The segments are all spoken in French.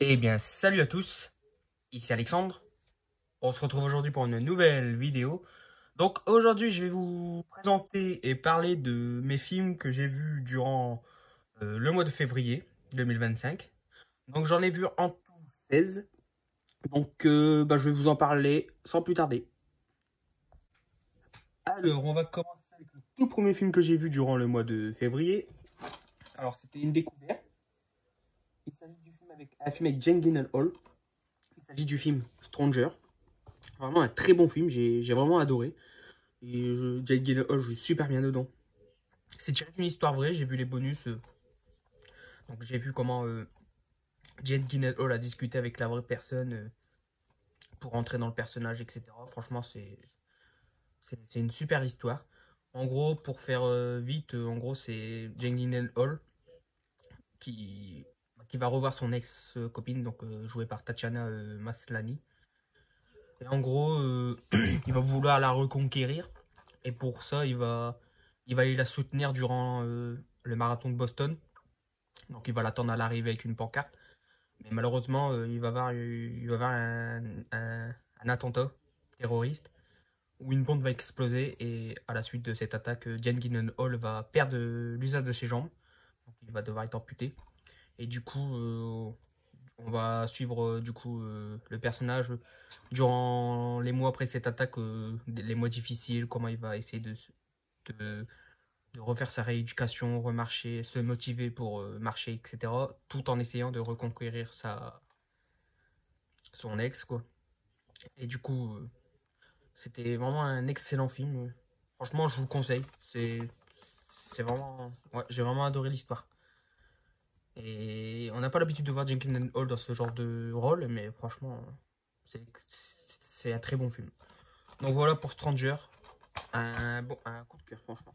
Eh bien, salut à tous, ici Alexandre. On se retrouve aujourd'hui pour une nouvelle vidéo. Donc aujourd'hui, je vais vous présenter et parler de mes films que j'ai vus durant le mois de février 2025. Donc j'en ai vu en tout 16. Donc je vais vous en parler sans plus tarder. Alors, on va commencer avec le tout premier film que j'ai vu durant le mois de février. Alors, c'était une découverte. Il s'agit du film avec un film avec Jake Gyllenhaal. Il s'agit du film Stranger. Vraiment un très bon film, j'ai vraiment adoré. Et Jake Gyllenhaal joue super bien dedans. C'est tiré d'une histoire vraie, j'ai vu les bonus. Donc j'ai vu comment Jake Gyllenhaal a discuté avec la vraie personne pour entrer dans le personnage, etc. Franchement, c'est une super histoire. En gros, pour faire vite, en gros, c'est Jake Gyllenhaal qui va revoir son ex-copine, donc jouée par Tatiana Maslany. Et en gros, il va vouloir la reconquérir. Et pour ça, il va aller la soutenir durant le marathon de Boston. Donc il va l'attendre à l'arrivée avec une pancarte. Mais malheureusement, il va y avoir un attentat terroriste où une bombe va exploser. Et à la suite de cette attaque, Jake Gyllenhaal va perdre l'usage de ses jambes. Donc il va devoir être amputé. Et du coup, on va suivre le personnage durant les mois après cette attaque, les mois difficiles, comment il va essayer de, de refaire sa rééducation, remarcher, se motiver pour marcher, etc. Tout en essayant de reconquérir son ex, quoi. Et du coup, c'était vraiment un excellent film. Franchement, je vous le conseille. C'est vraiment... Ouais, j'ai vraiment adoré l'histoire. Et on n'a pas l'habitude de voir Jake Gyllenhaal dans ce genre de rôle, mais franchement, c'est un très bon film. Donc voilà pour Stranger, un coup de cœur, franchement.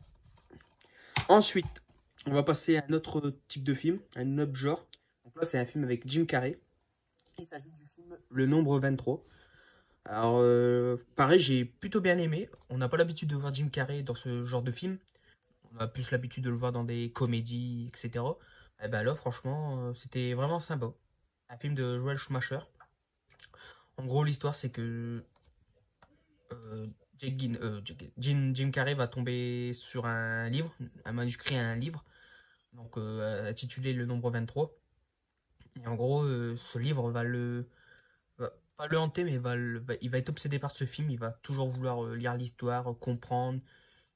Ensuite, on va passer à un autre type de film, un autre genre. Donc là, c'est un film avec Jim Carrey. Il s'agit du film Le Nombre 23. Alors, pareil, j'ai plutôt bien aimé. On n'a pas l'habitude de voir Jim Carrey dans ce genre de film. On a plus l'habitude de le voir dans des comédies, etc. Et ben là, franchement, c'était vraiment sympa. Un film de Joel Schumacher. En gros, l'histoire, c'est que Jim Carrey va tomber sur un livre, un manuscrit à un livre, donc intitulé Le Nombre 23. Et en gros, ce livre va pas le hanter, mais il va être obsédé par ce film. Il va toujours vouloir lire l'histoire, comprendre.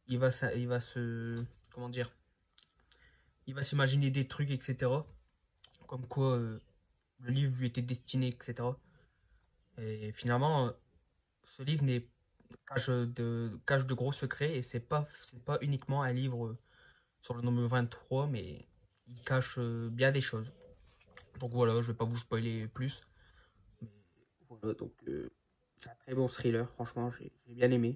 Il va se, comment dire, il va s'imaginer des trucs, etc. Comme quoi le livre lui était destiné, etc. Et finalement, ce livre cache de gros secrets et c'est pas uniquement un livre sur le nombre 23, mais il cache bien des choses. Donc voilà, je vais pas vous spoiler plus. Mais voilà, donc c'est un très bon thriller, franchement, j'ai bien aimé.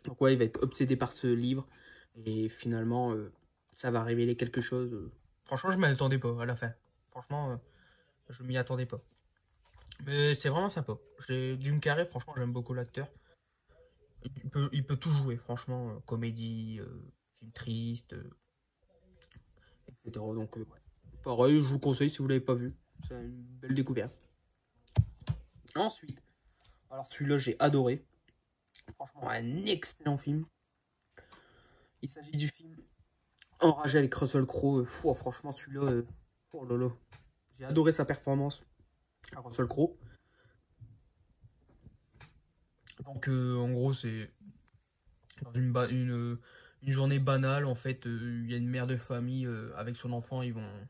Donc ouais, il va être obsédé par ce livre et finalement, ça va révéler quelque chose. Franchement, je m'y attendais pas à la fin. Franchement, je m'y attendais pas. Mais c'est vraiment sympa. Jim Carrey, franchement, j'aime beaucoup l'acteur. Il peut tout jouer, franchement. Comédie, film triste, etc. Donc, ouais. Pareil, je vous conseille si vous l'avez pas vu. C'est une belle découverte. Ensuite, alors celui-là, j'ai adoré. Franchement, un excellent film. Il s'agit du film Enragé avec Russell Crowe. Franchement, celui-là, oh là là. J'ai adoré sa performance à Russell Crowe. Donc, en gros, c'est dans une journée banale, en fait, il y a une mère de famille avec son enfant, ils vont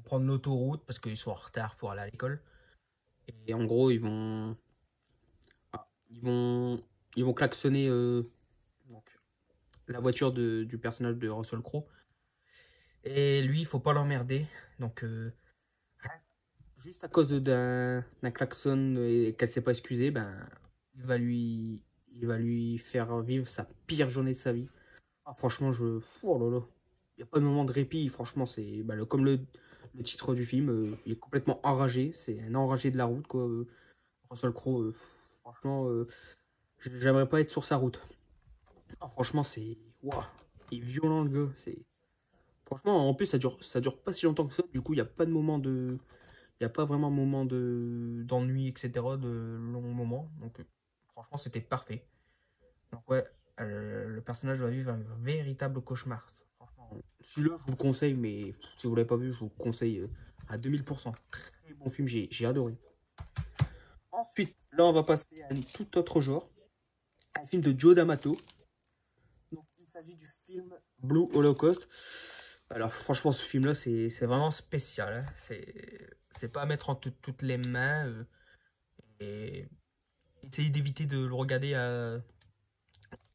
prendre l'autoroute parce qu'ils sont en retard pour aller à l'école. Et en gros, ah, ils vont klaxonner donc, la voiture du personnage de Russell Crowe. Et lui, il faut pas l'emmerder. Donc, juste à cause d'un klaxon et qu'elle s'est pas excusée, ben, il va lui faire vivre sa pire journée de sa vie. Ah, franchement, oh là là. Il n'y a pas de moment de répit. Franchement, c'est comme le titre du film. Il est complètement enragé. C'est un enragé de la route, quoi. Russell Crowe, franchement, j'aimerais pas être sur sa route. Ah, franchement, c'est. Waouh. Il est violent, le gars. Franchement, en plus, ça dure pas si longtemps que ça. Du coup, il n'y a pas de moment de. Il Il n'y a pas vraiment un moment d'ennui, etc., de longs moments. Donc, franchement, c'était parfait. Donc, ouais, le personnage va vivre un véritable cauchemar. Franchement, celui-là, je vous le conseille, mais si vous ne l'avez pas vu, je vous le conseille à 2000%. Très bon film, j'ai adoré. Ensuite, là, on va passer à un tout autre genre. Un film de Joe D'Amato. Donc, il s'agit du film Blue Holocaust. Alors, franchement, ce film-là, c'est vraiment spécial. Hein. C'est pas à mettre entre toutes les mains. Et essayez d'éviter de le regarder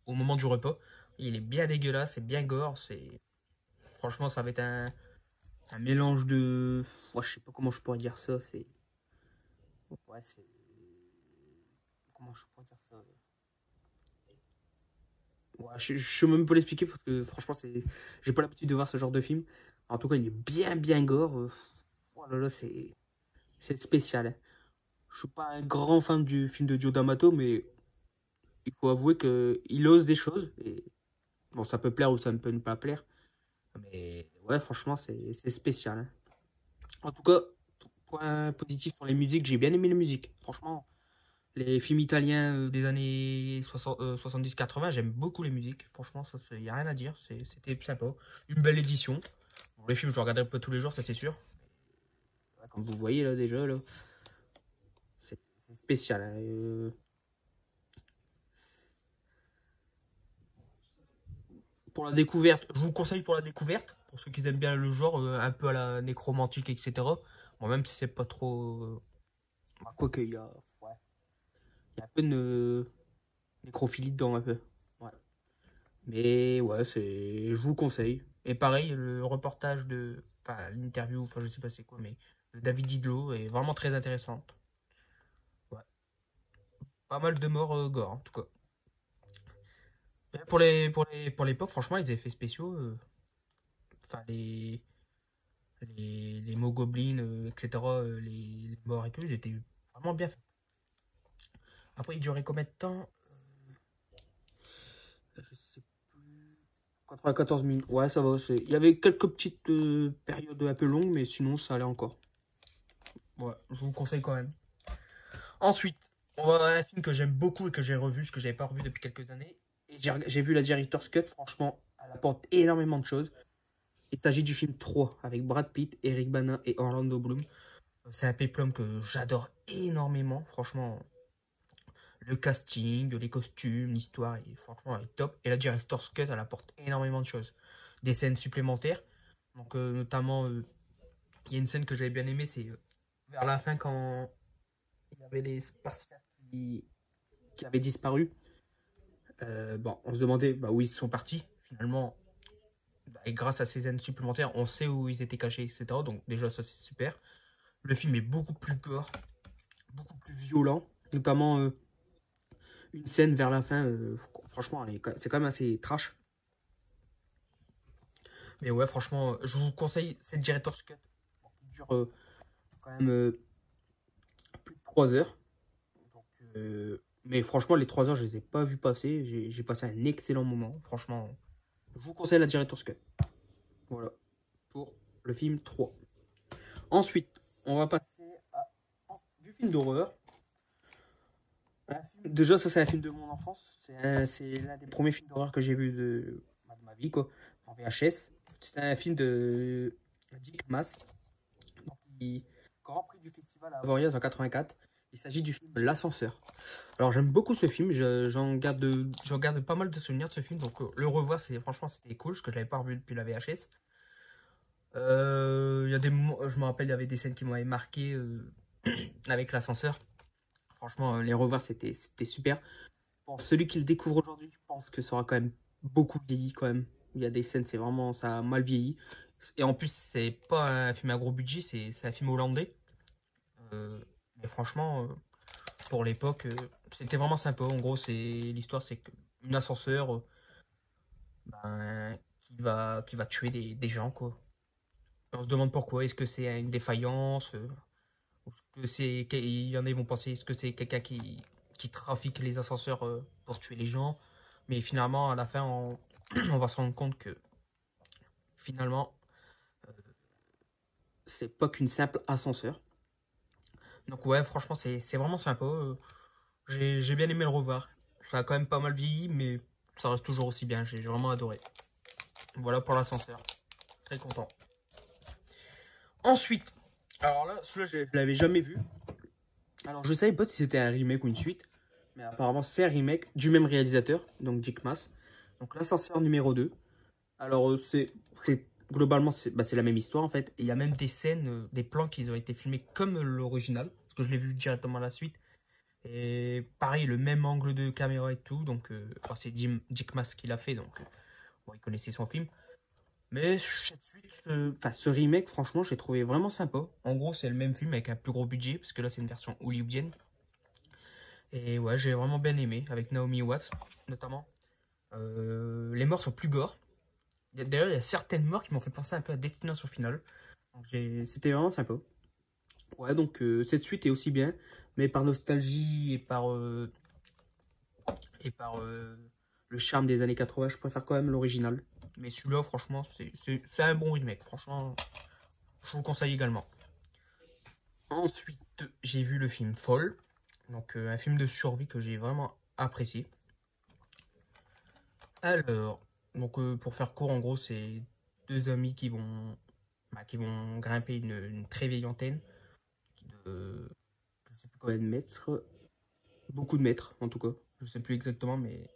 au moment du repas. Il est bien dégueulasse, c'est bien gore. Franchement, ça va être un mélange de. Ouais, je sais pas comment je pourrais dire ça. Ouais, c'est. Comment je pourrais dire ça? Ouais, je sais même pas l'expliquer parce que franchement, j'ai pas l'habitude de voir ce genre de film. En tout cas, il est bien gore. Oh là là, c'est spécial. Hein. Je suis pas un grand fan du film de Joe D'Amato, mais il faut avouer qu'il ose des choses. Et bon, ça peut plaire ou ça ne peut ne pas plaire. Mais ouais, franchement, c'est spécial. Hein. En tout cas, point positif pour les musiques, j'ai bien aimé les musiques. Franchement, les films italiens des années 70-80, j'aime beaucoup les musiques. Franchement, il n'y a rien à dire. C'était sympa. Une belle édition. Bon, les films, je regarde un peu tous les jours, ça c'est sûr. Comme vous voyez là déjà, là, c'est spécial. Hein. Pour la découverte, je vous conseille pour la découverte, pour ceux qui aiment bien le genre, un peu à la nécromantique, etc. Bon, même si c'est pas trop. Quoi qu'il y a. Ouais. Il y a un peu de nécrophilie dedans, un peu. Ouais. Mais ouais, je vous le conseille. Et pareil, le reportage de. Enfin, l'interview, enfin, je sais pas c'est quoi, mais de David Didlot est vraiment très intéressante. Ouais. Pas mal de morts gore, en tout cas. Et pour l'époque, franchement, les effets spéciaux, enfin, les mogoblins, etc., les morts et tout, ils étaient vraiment bien faits. Après, il durait combien de temps? Je sais plus. 94 minutes. Ouais, ça va. Il y avait quelques petites périodes un peu longues, mais sinon, ça allait encore. Ouais, je vous le conseille quand même. Ensuite, on va à un film que j'aime beaucoup et que j'ai revu, ce que j'avais pas revu depuis quelques années. Et j'ai vu la Director's Cut. Franchement, elle apporte énormément de choses. Il s'agit du film 3 avec Brad Pitt, Eric Bana et Orlando Bloom. C'est un péplum que j'adore énormément. Franchement, le casting, les costumes, l'histoire, franchement, elle est top. Et la Director's Cut, elle apporte énormément de choses. Des scènes supplémentaires. Donc, notamment, il y a une scène que j'avais bien aimée, c'est vers la fin quand il y avait les Spartiates qui avaient disparu. Bon, on se demandait où ils sont partis. Finalement, et grâce à ces scènes supplémentaires, on sait où ils étaient cachés, etc. Donc, déjà, ça, c'est super. Le film est beaucoup plus gore, beaucoup plus violent. Notamment, une scène vers la fin, franchement, c'est quand même assez trash. Mais ouais, franchement, je vous conseille cette Director's Cut qui dure quand même plus de 3 heures. Donc, mais franchement, les 3 heures, je les ai pas vues passer. J'ai passé un excellent moment. Franchement, je vous conseille la Director's Cut. Voilà, pour le film 3. Ensuite, on va passer du film d'horreur. Déjà, ça, c'est un film de mon enfance. C'est l'un des premiers films d'horreur que j'ai vu de ma vie, quoi, en VHS. C'est un film de Dick Maas, Grand Prix du Festival à Avoriaz en 84. Il s'agit du film L'Ascenseur. Alors, j'aime beaucoup ce film. J'en garde pas mal de souvenirs de ce film. Donc, le revoir, franchement, c'était cool, parce que je l'avais pas revu depuis la VHS. Il y a des moments, je me rappelle, il y avait des scènes qui m'avaient marqué avec l'ascenseur. Franchement, les revoir, c'était super. Pour celui qui le découvre aujourd'hui, je pense que ça aura quand même beaucoup vieilli quand même. Il y a des scènes, c'est vraiment, ça a mal vieilli. Et en plus, c'est pas un film à gros budget, c'est un film hollandais. Mais franchement, pour l'époque, c'était vraiment sympa. En gros, l'histoire, c'est qu'une ascenseur qui va tuer des gens, quoi. On se demande pourquoi. Est-ce que c'est une défaillance ou il y en a, ils vont penser, est-ce que c'est quelqu'un qui trafique les ascenseurs pour tuer les gens? Mais finalement, à la fin, on va se rendre compte que finalement, c'est pas qu'une simple ascenseur. Donc ouais, franchement, c'est vraiment sympa. J'ai bien aimé le revoir. Ça a quand même pas mal vieilli, mais ça reste toujours aussi bien. J'ai vraiment adoré. Voilà pour l'ascenseur. Très content. Ensuite, alors là, celui-là, je l'avais jamais vu. Alors, je savais pas si c'était un remake ou une suite, mais apparemment, c'est un remake du même réalisateur, donc Dick Maas. Donc, l'ascenseur numéro 2. Alors, globalement, c'est la même histoire en fait. Et il y a même des scènes, des plans qui ont été filmés comme l'original, parce que je l'ai vu directement à la suite. Et pareil, le même angle de caméra et tout. Donc, enfin, c'est Dick Maas qui l'a fait, donc bon, il connaissait son film. Mais cette suite, enfin, ce remake, franchement, j'ai trouvé vraiment sympa. En gros, c'est le même film avec un plus gros budget, parce que là, c'est une version hollywoodienne. Et ouais, j'ai vraiment bien aimé, avec Naomi Watts, notamment. Les morts sont plus gore. D'ailleurs, il y a certaines morts qui m'ont fait penser un peu à Destination Finale. C'était vraiment sympa. Ouais, donc cette suite est aussi bien, mais par nostalgie et par le charme des années 80, je préfère quand même l'original. Mais celui-là, franchement, c'est un bon remake. Franchement, je vous le conseille également. Ensuite, j'ai vu le film Fall. Donc, un film de survie que j'ai vraiment apprécié. Alors, donc pour faire court, en gros, c'est deux amis qui vont grimper une très vieille antenne de, je sais plus combien de mètres, beaucoup de mètres en tout cas, je sais plus exactement, mais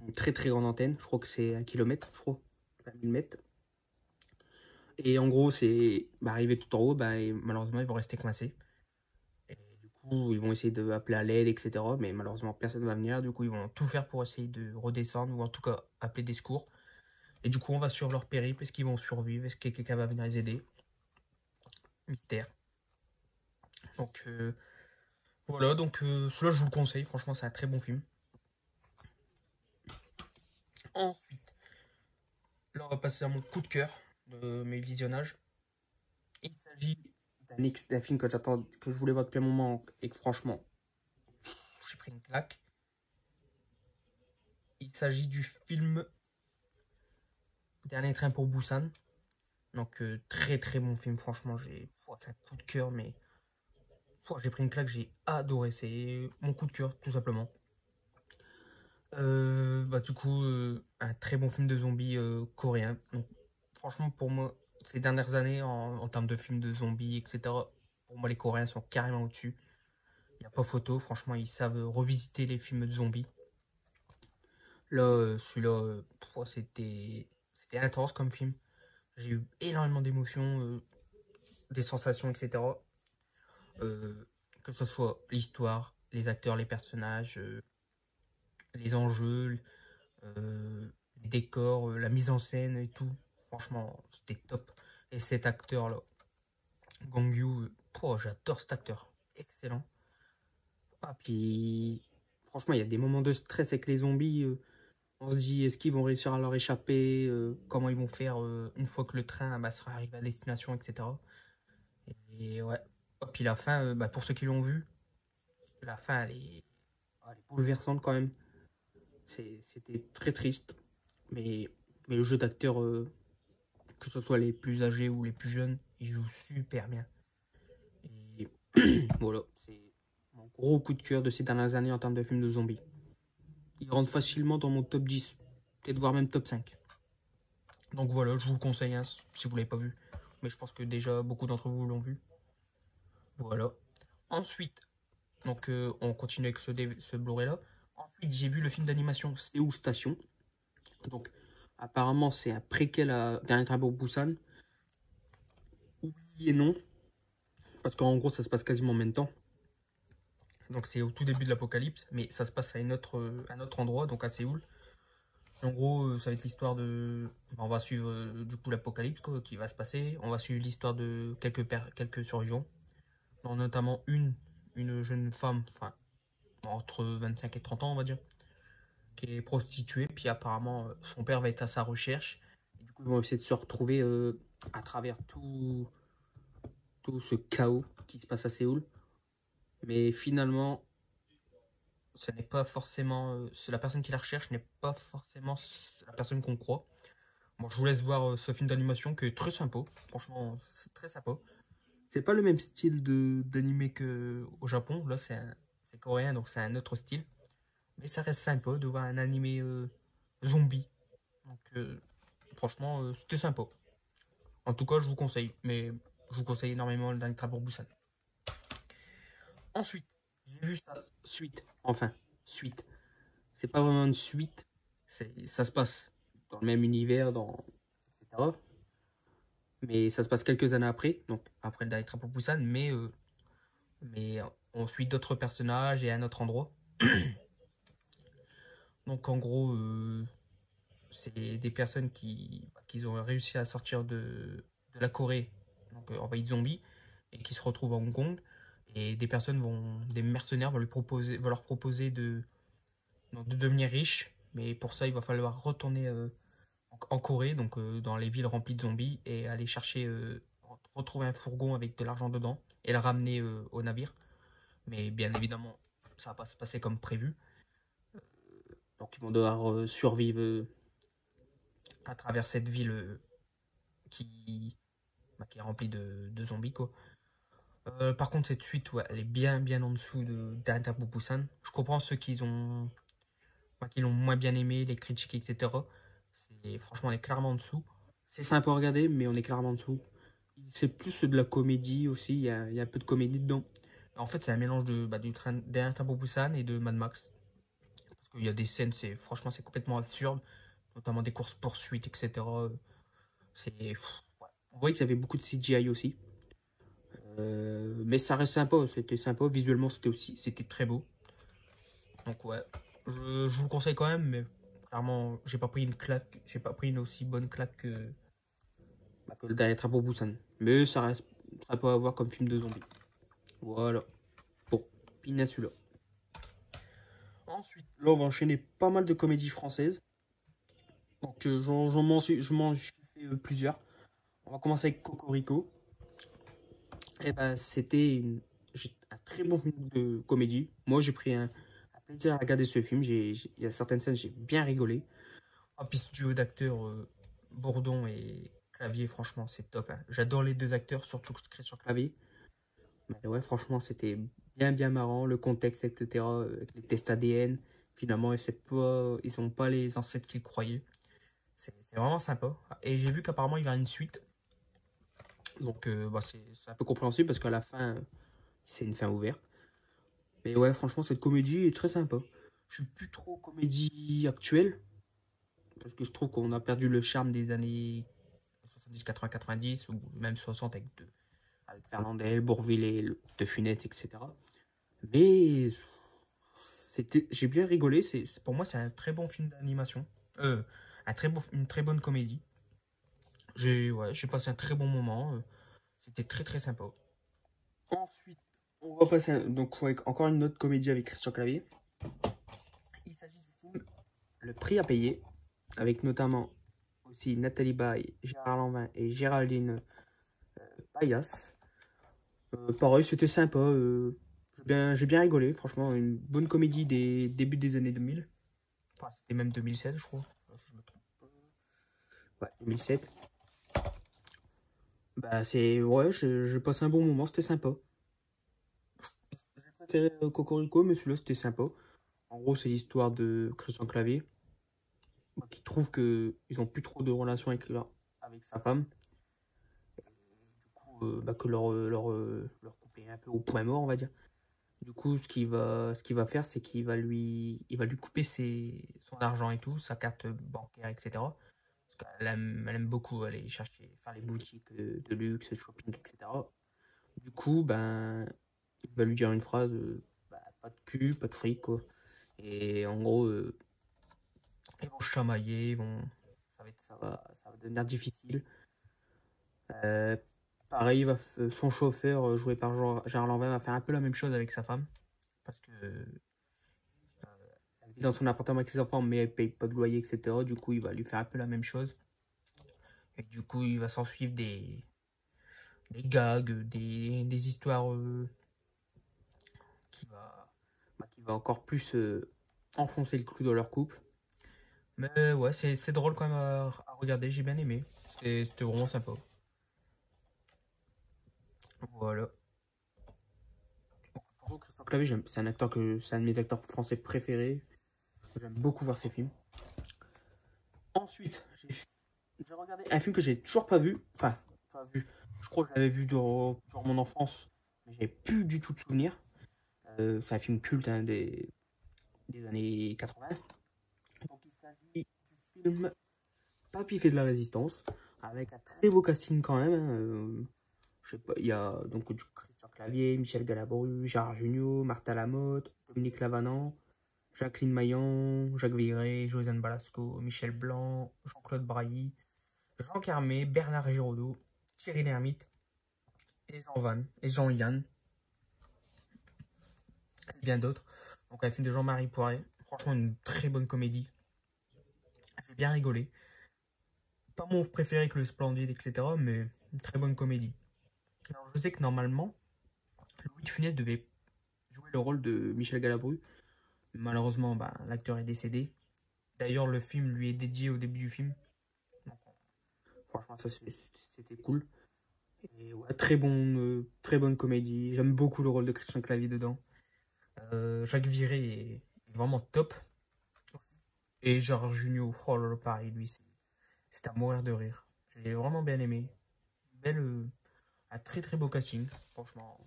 une très très grande antenne, je crois que c'est 1 kilomètre, je crois, 1000 mètres. Et en gros, c'est arrivé tout en haut, et malheureusement, ils vont rester coincés. Et du coup, ils vont essayer d'appeler à l'aide, etc. Mais malheureusement, personne ne va venir. Du coup, ils vont tout faire pour essayer de redescendre ou en tout cas appeler des secours. Et du coup, on va suivre leur périple. Est-ce qu'ils vont survivre? Est-ce que quelqu'un va venir les aider? Mystère. Donc, voilà. Donc, celui-là, je vous le conseille. Franchement, c'est un très bon film. Ensuite, là, on va passer à mon coup de cœur de mes visionnages. Il s'agit d'un film que j'attends, que je voulais voir depuis un moment et que franchement, j'ai pris une claque. Il s'agit du film Dernier train pour Busan. Donc, très très bon film. Franchement, c'est un coup de cœur, mais j'ai pris une claque, j'ai adoré. C'est mon coup de cœur, tout simplement. Du coup, un très bon film de zombies coréen. Donc, franchement, pour moi, ces dernières années, en termes de films de zombies, etc., pour moi, les Coréens sont carrément au-dessus. Il n'y a pas photo. Franchement, ils savent revisiter les films de zombies. Là, celui-là, c'était intense comme film. J'ai eu énormément d'émotions, des sensations, etc. Que ce soit l'histoire, les acteurs, les personnages, les enjeux, les décors, la mise en scène et tout. Franchement, c'était top. Et cet acteur-là, Gong Yoo, j'adore cet acteur. Excellent. Ah, puis, franchement, il y a des moments de stress avec les zombies. On se dit, est-ce qu'ils vont réussir à leur échapper? Comment ils vont faire une fois que le train sera arrivé à destination, etc. Et ouais. Oh, puis la fin, pour ceux qui l'ont vu, la fin, elle est bouleversante quand même. C'était très triste. Mais, mais le jeu d'acteur, que ce soit les plus âgés ou les plus jeunes, ils jouent super bien. Et voilà, c'est mon gros coup de cœur de ces dernières années en termes de films de zombies. Ils rentrent facilement dans mon top 10, peut-être voire même top 5. Donc voilà, je vous le conseille hein, si vous ne l'avez pas vu. Mais je pense que déjà beaucoup d'entre vous l'ont vu. Voilà. Ensuite, donc on continue avec ce Blu-ray là. Ensuite, j'ai vu le film d'animation Seoul Station. Donc apparemment, c'est un préquel à Dernier Train pour Busan. Oui et non. Parce qu'en gros, ça se passe quasiment en même temps. Donc c'est au tout début de l'apocalypse, mais ça se passe à un autre endroit, donc à Séoul. En gros, ça va être l'histoire de... On va suivre du coup l'apocalypse qui va se passer. On va suivre l'histoire de quelques survivants. Dont notamment une jeune femme, enfin entre 25 et 30 ans on va dire, qui est prostituée. Puis apparemment son père va être à sa recherche. Et du coup ils vont essayer de se retrouver à travers tout ce chaos qui se passe à Séoul. Mais finalement, ce n'est pas forcément. La personne qui la recherche n'est pas forcément la personne qu'on croit. Bon, je vous laisse voir ce film d'animation qui est très sympa. Franchement, c'est très sympa. C'est pas le même style d'animé qu'au Japon. Là, c'est coréen, donc c'est un autre style. Mais ça reste sympa de voir un animé zombie. Donc, franchement, c'était sympa. En tout cas, je vous conseille. Mais je vous conseille énormément le dernier Train pour Busan. Ensuite, j'ai vu ça. Suite. Enfin, suite. C'est pas vraiment une suite. Ça se passe dans le même univers, etc. Mais ça se passe quelques années après. Donc, après le dernier Train pour Busan. Mais on suit d'autres personnages et à un autre endroit. Donc, en gros, c'est des personnes qui ont réussi à sortir de la Corée, donc envahies de zombies, et qui se retrouvent à Hong Kong. Et des mercenaires vont leur proposer de devenir riches. Mais pour ça, il va falloir retourner en Corée, donc dans les villes remplies de zombies, et aller retrouver un fourgon avec de l'argent dedans, et le ramener au navire. Mais bien évidemment, ça va pas se passer comme prévu. Donc ils vont devoir survivre à travers cette ville qui, qui est remplie de zombies, quoi. Par contre, cette suite, ouais, elle est bien en dessous d'Inter Busan. Je comprends ceux qui l'ont moins bien aimé, les critiques, etc. Franchement, on est clairement en dessous. C'est sympa à regarder, mais on est clairement en dessous. C'est plus de la comédie aussi, il y a un peu de comédie dedans. En fait, c'est un mélange d'Inter Busan et de Mad Max. Parce qu'il y a des scènes, franchement, c'est complètement absurde, notamment des courses-poursuites, etc. Ouais. On voyait qu'il y avait beaucoup de CGI aussi. Mais ça reste sympa, c'était sympa. Visuellement, c'était très beau. Donc ouais, je vous le conseille quand même, mais clairement, j'ai pas pris une claque, j'ai pas pris une aussi bonne claque que le dernier Train Busan. Mais ça reste sympa à voir comme film de zombies. Voilà, pour Peninsula. Ensuite, là, on va enchaîner pas mal de comédies françaises. Donc je m'en suis fait plusieurs. On va commencer avec Cocorico. Et ben, un très bon film de comédie. Moi, j'ai pris un plaisir à regarder ce film. Il y a certaines scènes, j'ai bien rigolé. En puis, ce duo d'acteurs, Bourdon et Clavier, franchement, c'est top, hein. J'adore les deux acteurs, surtout Christian Clavier. Mais ouais, franchement, c'était bien marrant. Le contexte, etc. Les tests ADN, finalement, ils sont pas les ancêtres qu'ils croyaient. C'est vraiment sympa. Et j'ai vu qu'apparemment, il y a une suite. Donc, c'est un peu compréhensible parce qu'à la fin, c'est une fin ouverte. Mais ouais, franchement, cette comédie est très sympa. Je suis plus trop comédie actuelle parce que je trouve qu'on a perdu le charme des années 70, 80, 90 ou même 60 avec Fernandel, Bourvil et De Funès, etc. Mais j'ai bien rigolé. Pour moi, c'est un très bon film d'animation. Une très bonne comédie. J'ai passé un très bon moment. C'était très sympa. Ensuite, on va passer donc encore une autre comédie avec Christian Clavier. Il s'agit du film Le Prix à payer, avec notamment aussi Nathalie Baye, Gérard Lanvin et Géraldine Payas. Pareil, c'était sympa. J'ai bien rigolé, franchement, une bonne comédie des débuts des années 2000. Enfin, c'était même 2007, je crois. Si je me trompe. Ouais, 2007. Bah, ouais, j'ai passé un bon moment, c'était sympa. J'ai préféré Cocorico, mais celui-là, c'était sympa. En gros, c'est l'histoire de Christian Clavier, qui trouve qu'ils ont plus trop de relations avec sa femme. Du coup, que leur couple est un peu au point mort, on va dire. Du coup, ce qu'il va faire, c'est il va lui couper son argent et tout, sa carte bancaire, etc. Parce elle aime beaucoup aller faire les boutiques de luxe, shopping, etc. Du coup, il va lui dire une phrase, pas de cul, pas de fric, quoi. Et en gros, ils vont se chamailler, ça va devenir difficile. Euh, Pareil, son chauffeur, joué par Gérard Lanvin, va faire un peu la même chose avec sa femme. Parce que elle vit dans son appartement avec ses enfants, mais elle paye pas de loyer, etc. Du coup, il va lui faire un peu la même chose. Et du coup, il va s'en suivre des gags, des histoires qui va encore plus enfoncer le clou dans leur couple. Mais ouais, c'est drôle quand même à regarder, j'ai bien aimé. C'était vraiment sympa. Voilà. Bonjour, Christophe Clavier, c'est un acteur c'est un de mes acteurs français préférés. J'aime beaucoup voir ses films. Ensuite, j'ai regardé un film que j'ai toujours pas vu. Enfin, pas vu. Je crois que je l'avais vu durant mon enfance, mais j'avais plus du tout de souvenirs. C'est un film culte hein, des années 80. Donc il s'agit du film Papy fait de la résistance, avec un très beau casting quand même. Hein. Je sais pas, il y a donc du Christian Clavier, Michel Galabru, Gérard Jugnot, Martha Lamotte, Dominique Lavanant, Jacqueline Maillan, Jacques Villeray, Josiane Balasco, Michel Blanc, Jean-Claude Brailly, Jean Carmé, Bernard Giraudot, Thierry Lhermitte, et Jean Van, et Jean-Yann, et bien d'autres. Donc un film de Jean-Marie Poiret, franchement une très bonne comédie. J'ai bien rigolé. Pas mon préféré que le Splendide, etc. Mais une très bonne comédie. Alors je sais que normalement, Louis de Funès devait jouer le rôle de Michel Galabru. Malheureusement, bah, l'acteur est décédé. D'ailleurs, le film lui est dédié au début du film. Donc, franchement, ça c'était cool. Et ouais, très bonne comédie. J'aime beaucoup le rôle de Christian Clavier dedans. Jacques Viré est vraiment top. Et Gérard Jugnot, oh là là, pareil, lui, c'est à mourir de rire. J'ai vraiment bien aimé. Un très très beau casting, franchement.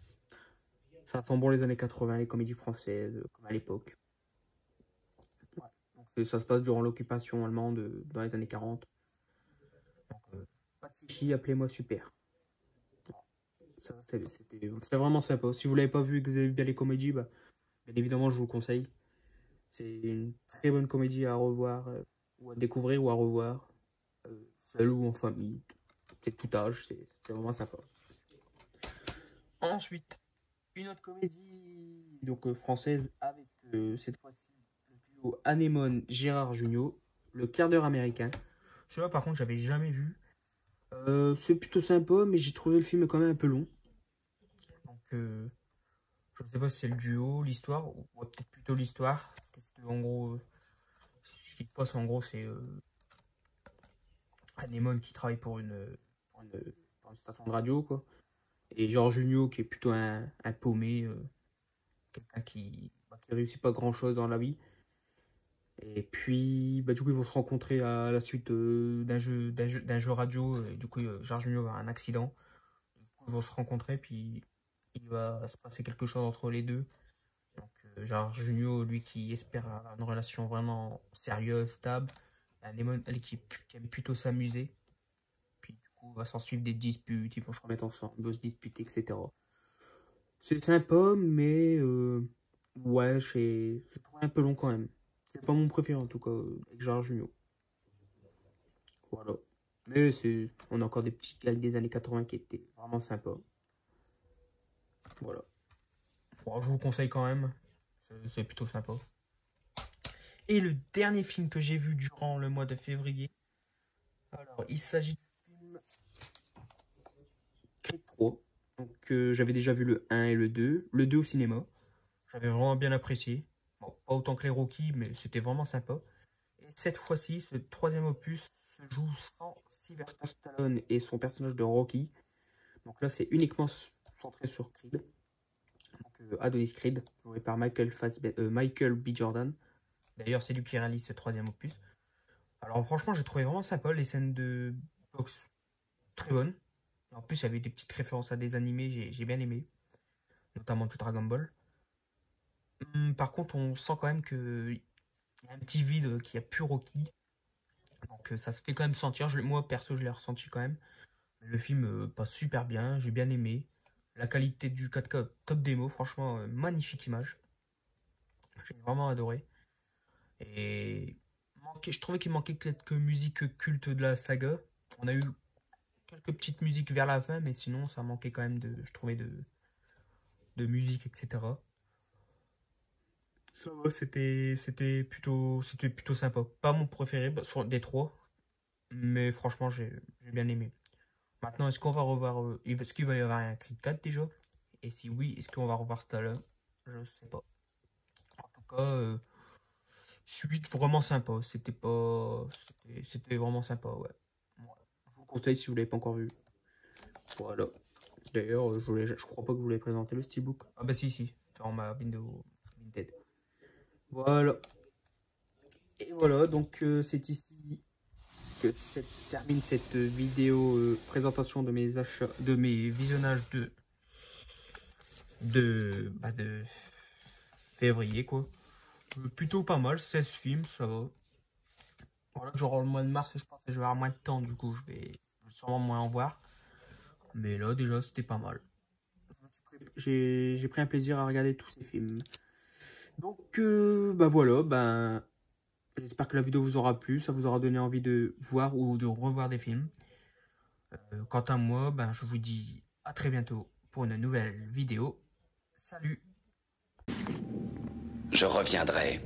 Ça sent bon les années 80, les comédies françaises, comme à l'époque. Ouais. Donc, ça se passe durant l'occupation allemande dans les années 40. Donc, pas de soucis, appelez-moi super. C'était vraiment sympa. Si vous l'avez pas vu et que vous avez bien les comédies, bah, bien évidemment, je vous le conseille. C'est une très bonne comédie à revoir, ou à découvrir ou à revoir, seul ou en famille. C'est tout âge, c'est vraiment sympa. Ensuite, une autre comédie donc française avec cette fois-ci le duo Anémone Gérard Jugnot, Le quart d'heure américain. Celui-là par contre j'avais jamais vu. C'est plutôt sympa mais j'ai trouvé le film quand même un peu long. Donc je ne sais pas si c'est le duo, l'histoire, ou ouais, peut-être plutôt l'histoire. En gros, ce qui se passe en gros c'est Anémone qui travaille pour une station de radio quoi. Et Gérard Jugnot qui est plutôt un paumé. Quelqu'un qui réussit pas grand chose dans la vie. Et puis, bah, du coup, ils vont se rencontrer à la suite d'un jeu radio. Et du coup, Gérard Jugnot va avoir un accident. Du coup, ils vont se rencontrer, puis il va se passer quelque chose entre les deux. Donc, Gérard Jugnot, lui, qui espère avoir une relation vraiment sérieuse, stable. Anémone, elle, qui aime plutôt s'amuser. Puis, du coup, va s'en suivre des disputes. Ils vont se remettre ensemble, ils vont se disputer, etc. C'est sympa, mais ouais, j'ai trouvé un peu long quand même. C'est pas mon préféré en tout cas, avec Gérard Jugnot. Voilà. Mais on a encore des petites gags des années 80 qui étaient vraiment sympas. Voilà. Bon, je vous conseille quand même. C'est plutôt sympa. Et le dernier film que j'ai vu durant le mois de février. Alors, il s'agit du film Creed 3. Donc, j'avais déjà vu le 1 et le 2. Le 2 au cinéma. J'avais vraiment bien apprécié. Bon, pas autant que les Rocky, mais c'était vraiment sympa. Et cette fois-ci, ce troisième opus se joue sans Sylvester Stallone et son personnage de Rocky. Donc là, c'est uniquement centré sur Creed. Donc Adonis Creed, joué par Michael B. Jordan. D'ailleurs, c'est lui qui réalise ce troisième opus. Alors franchement, j'ai trouvé vraiment sympa les scènes de boxe très bonnes. En plus, il y avait des petites références à des animés, j'ai bien aimé. Notamment du Dragon Ball. Par contre, on sent quand même qu'il y a un petit vide qui a plus Rocky. Donc ça se fait quand même sentir. Moi, perso, je l'ai ressenti quand même. Le film passe super bien, j'ai bien aimé. La qualité du 4K, top démo, franchement, magnifique image. J'ai vraiment adoré. Et je trouvais qu'il manquait quelques musiques cultes de la saga. On a eu quelques petites musiques vers la fin, mais sinon, ça manquait quand même je trouvais, de musique, etc. Ça va, c'était plutôt sympa. Pas mon préféré sur des trois, mais franchement, j'ai bien aimé. Maintenant, est-ce qu'on va revoir. Est-ce qu'il va y avoir un Creed 4 déjà? Et si oui, est-ce qu'on va revoir Stallone? Je sais pas. En tout cas, suite vraiment sympa. C'était vraiment sympa, ouais. Je vous conseille si vous l'avez pas encore vu. Voilà. D'ailleurs, je crois pas que je voulais présenter le Steelbook. Ah bah si, dans ma Windows Vinted. Voilà. Et voilà, donc c'est ici que termine cette vidéo présentation de mes achats, de mes visionnages de février, quoi. Plutôt pas mal, 16 films, ça va. Voilà, genre le mois de mars, je pense que je vais avoir moins de temps, du coup, je vais sûrement moins en voir. Mais là, déjà, c'était pas mal. J'ai pris un plaisir à regarder tous ces films. Donc, bah voilà, ben, j'espère que la vidéo vous aura plu, ça vous aura donné envie de voir ou de revoir des films. Quant à moi, ben, je vous dis à très bientôt pour une nouvelle vidéo. Salut! Je reviendrai.